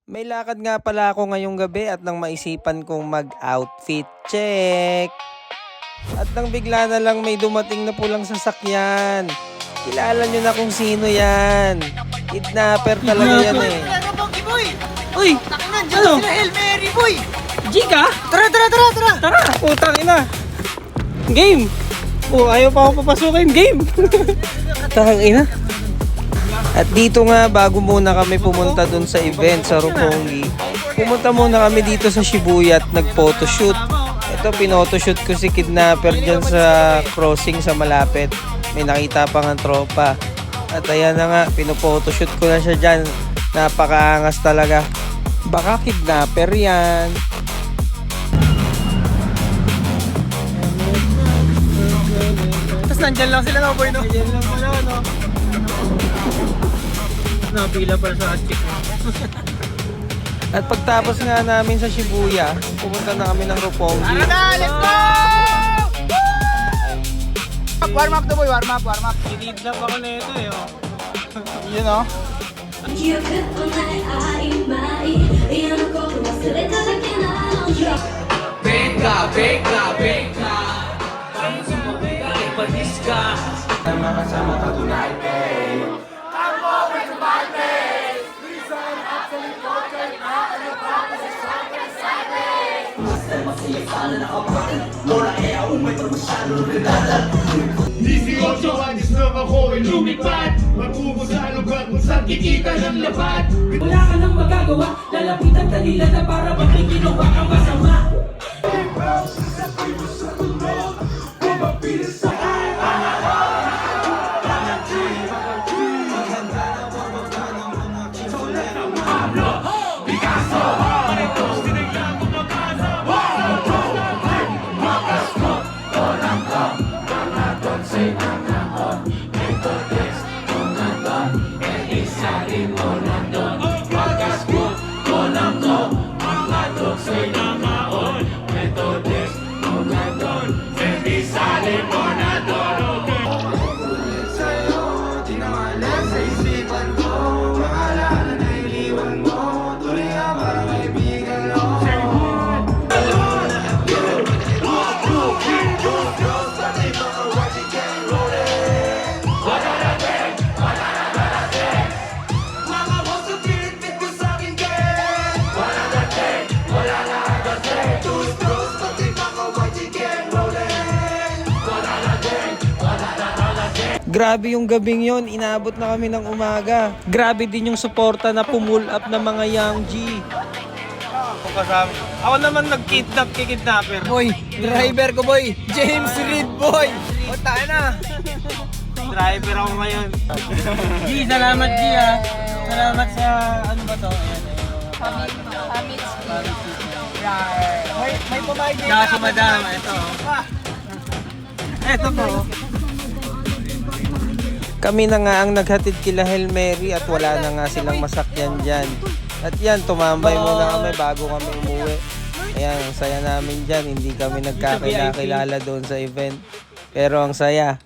May lakad nga pala ako ngayong gabi at nang maisipan kong mag-outfit check. At nang bigla na lang may dumating na pulang sasakyan. Kilala nyo na kung sino yan. Kidnapper talaga yan eh. Ano bang boy? Uy! Takinan, dyan Ano? sila Hail Mary boy! Jika? Tara! Tara! Putang ina! Game! Oh, ayaw pa ako papasukin. Game! Tang ina. At dito nga, bago muna kami pumunta dun sa event sa Roppongi, pumunta muna kami dito sa Shibuya at nag-photoshoot. Ito, pinotoshoot ko si Kidnapper dyan sa crossing sa malapit. May nakita pa ng tropa. At ayan na nga, pinophotoshoot ko na siya dyan. Napakaangas talaga. Baka Kidnapper yan. Tapos nandyan lang sila no boy no? Ayan lang pala, no? Napila pala sa chick mo. At pagtapos nga namin sa Shibuya, pumunta na kami ng Roppongi. Tara na! Let's go! Warm up to boy, warm up. Need lang ako na ito eh, oh. Yun oh. Ocho años nang ako'y lumipad Magkubo sa lugar kung saan kikita ng lapad. Wala ka nang magagawa, lalapitan ka nila na para bang may ginawa kang masama. Grabe yung gabing yon, inabot na kami ng umaga. Grabe din yung suporta na pull up ng mga Young G. Ako kasama. Ako naman nag-kidnap kay Kidnapper. Boy, driver ko boy. James Reed boy. O tayo na. Driver ako ngayon. G, salamat G ha. Salamat sa ano ba to? May pumayag din. Kaya si Madam, ito. Ito po. Kami na nga ang naghatid kila Hail Mary at wala na nga silang masakyan dyan. At yan, tumambay muna kami bago kami umuwi. Ayan, ang saya namin dyan. Hindi kami nagkakilala doon sa event. Pero ang saya.